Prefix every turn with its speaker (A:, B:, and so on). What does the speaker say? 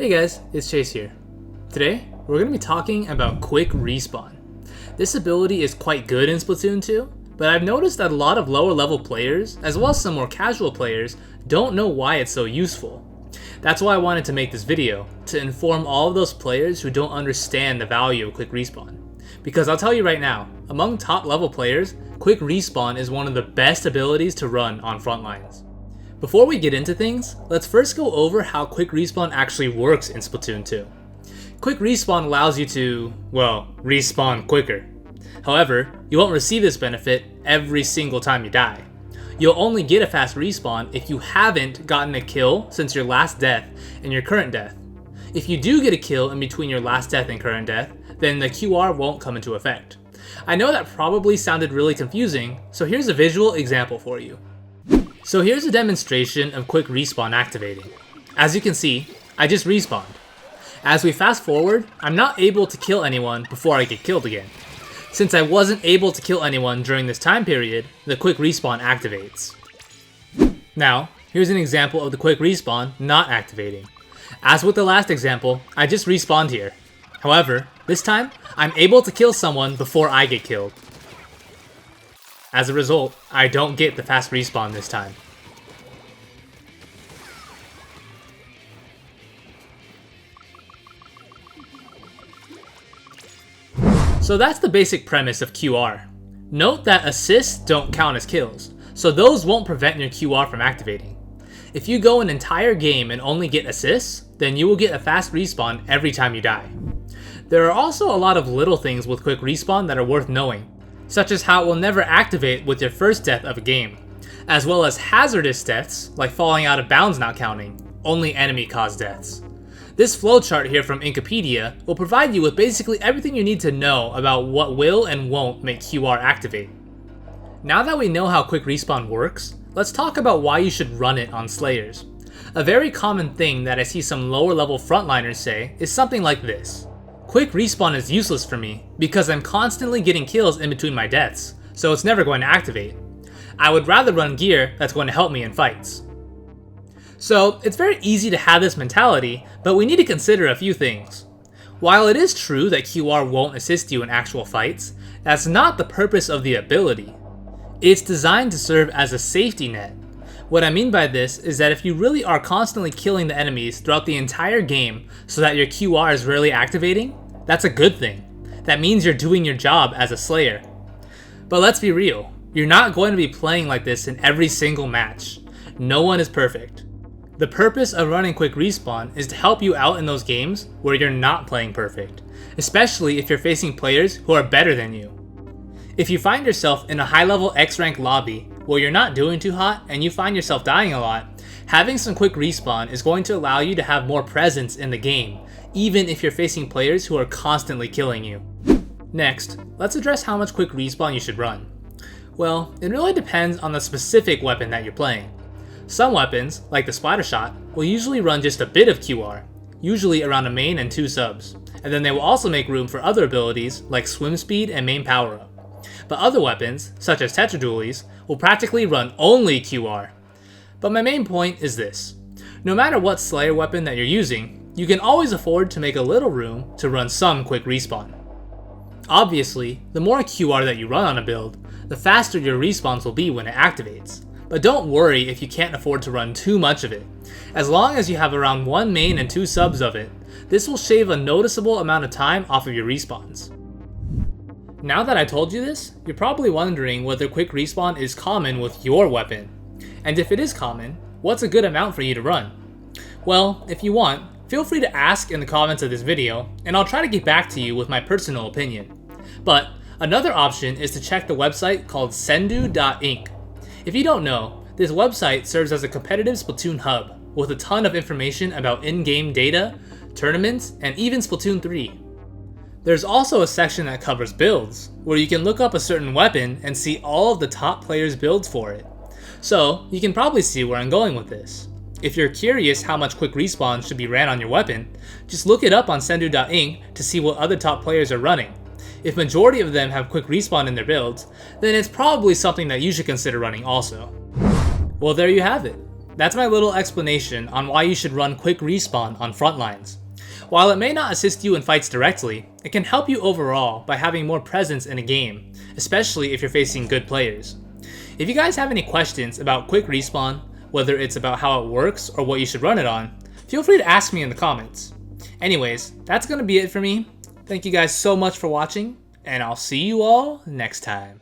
A: Hey guys, it's Chase here. Today, we're going to be talking about quick respawn. This ability is quite good in Splatoon 2, but I've noticed that a lot of lower level players, as well as some more casual players, don't know why it's so useful. That's why I wanted to make this video, to inform all of those players who don't understand the value of quick respawn. Because I'll tell you right now, among top level players, quick respawn is one of the best abilities to run on frontlines. Before we get into things, let's first go over how quick respawn actually works in Splatoon 2. Quick respawn allows you to, respawn quicker. However, you won't receive this benefit every single time you die. You'll only get a fast respawn if you haven't gotten a kill since your last death and your current death. If you do get a kill in between your last death and current death, then the QR won't come into effect. I know that probably sounded really confusing, so here's a visual example for you. So here's a demonstration of quick respawn activating. As you can see, I just respawned. As we fast forward, I'm not able to kill anyone before I get killed again. Since I wasn't able to kill anyone during this time period, the quick respawn activates. Now, here's an example of the quick respawn not activating. As with the last example, I just respawned here. However, this time, I'm able to kill someone before I get killed. As a result, I don't get the fast respawn this time. So that's the basic premise of QR. Note that assists don't count as kills, so those won't prevent your QR from activating. If you go an entire game and only get assists, then you will get a fast respawn every time you die. There are also a lot of little things with quick respawn that are worth knowing, such as how it will never activate with your first death of a game, as well as hazardous deaths like falling out of bounds not counting, only enemy caused deaths. This flowchart here from Inkipedia will provide you with basically everything you need to know about what will and won't make QR activate. Now that we know how quick respawn works, let's talk about why you should run it on Slayers. A very common thing that I see some lower level frontliners say is something like this. Quick respawn is useless for me because I'm constantly getting kills in between my deaths, so it's never going to activate. I would rather run gear that's going to help me in fights. So it's very easy to have this mentality, but we need to consider a few things. While it is true that QR won't assist you in actual fights, that's not the purpose of the ability. It's designed to serve as a safety net. What I mean by this is that if you really are constantly killing the enemies throughout the entire game so that your QR is rarely activating, that's a good thing. That means you're doing your job as a Slayer. But let's be real, you're not going to be playing like this in every single match. No one is perfect. The purpose of running quick respawn is to help you out in those games where you're not playing perfect, especially if you're facing players who are better than you. If you find yourself in a high level X rank lobby where you're not doing too hot and you find yourself dying a lot, having some quick respawn is going to allow you to have more presence in the game, even if you're facing players who are constantly killing you. Next, let's address how much quick respawn you should run. Well, it really depends on the specific weapon that you're playing. Some weapons, like the splatter shot, will usually run just a bit of QR, usually around a main and 2 subs, and then they will also make room for other abilities like swim speed and main power up. But other weapons, such as tetradualies, will practically run only QR. But my main point is this. No matter what Slayer weapon that you're using, you can always afford to make a little room to run some quick respawn. Obviously, the more QR that you run on a build, the faster your respawns will be when it activates. But don't worry if you can't afford to run too much of it. As long as you have around 1 main and 2 subs of it, this will shave a noticeable amount of time off of your respawns. Now that I told you this, you're probably wondering whether quick respawn is common with your weapon. And if it is common, what's a good amount for you to run? Well, if you want, feel free to ask in the comments of this video, and I'll try to get back to you with my personal opinion. But another option is to check the website called sendu.inc. If you don't know, this website serves as a competitive Splatoon hub with a ton of information about in-game data, tournaments, and even Splatoon 3. There's also a section that covers builds, where you can look up a certain weapon and see all of the top players' builds for it. So, you can probably see where I'm going with this. If you're curious how much quick respawn should be ran on your weapon, just look it up on sendu.inc to see what other top players are running. If majority of them have quick respawn in their builds, then it's probably something that you should consider running also. Well, there you have it. That's my little explanation on why you should run quick respawn on frontlines. While it may not assist you in fights directly, it can help you overall by having more presence in a game, especially if you're facing good players. If you guys have any questions about quick respawn, whether it's about how it works or what you should run it on, feel free to ask me in the comments. Anyways, that's gonna be it for me. Thank you guys so much for watching, and I'll see you all next time.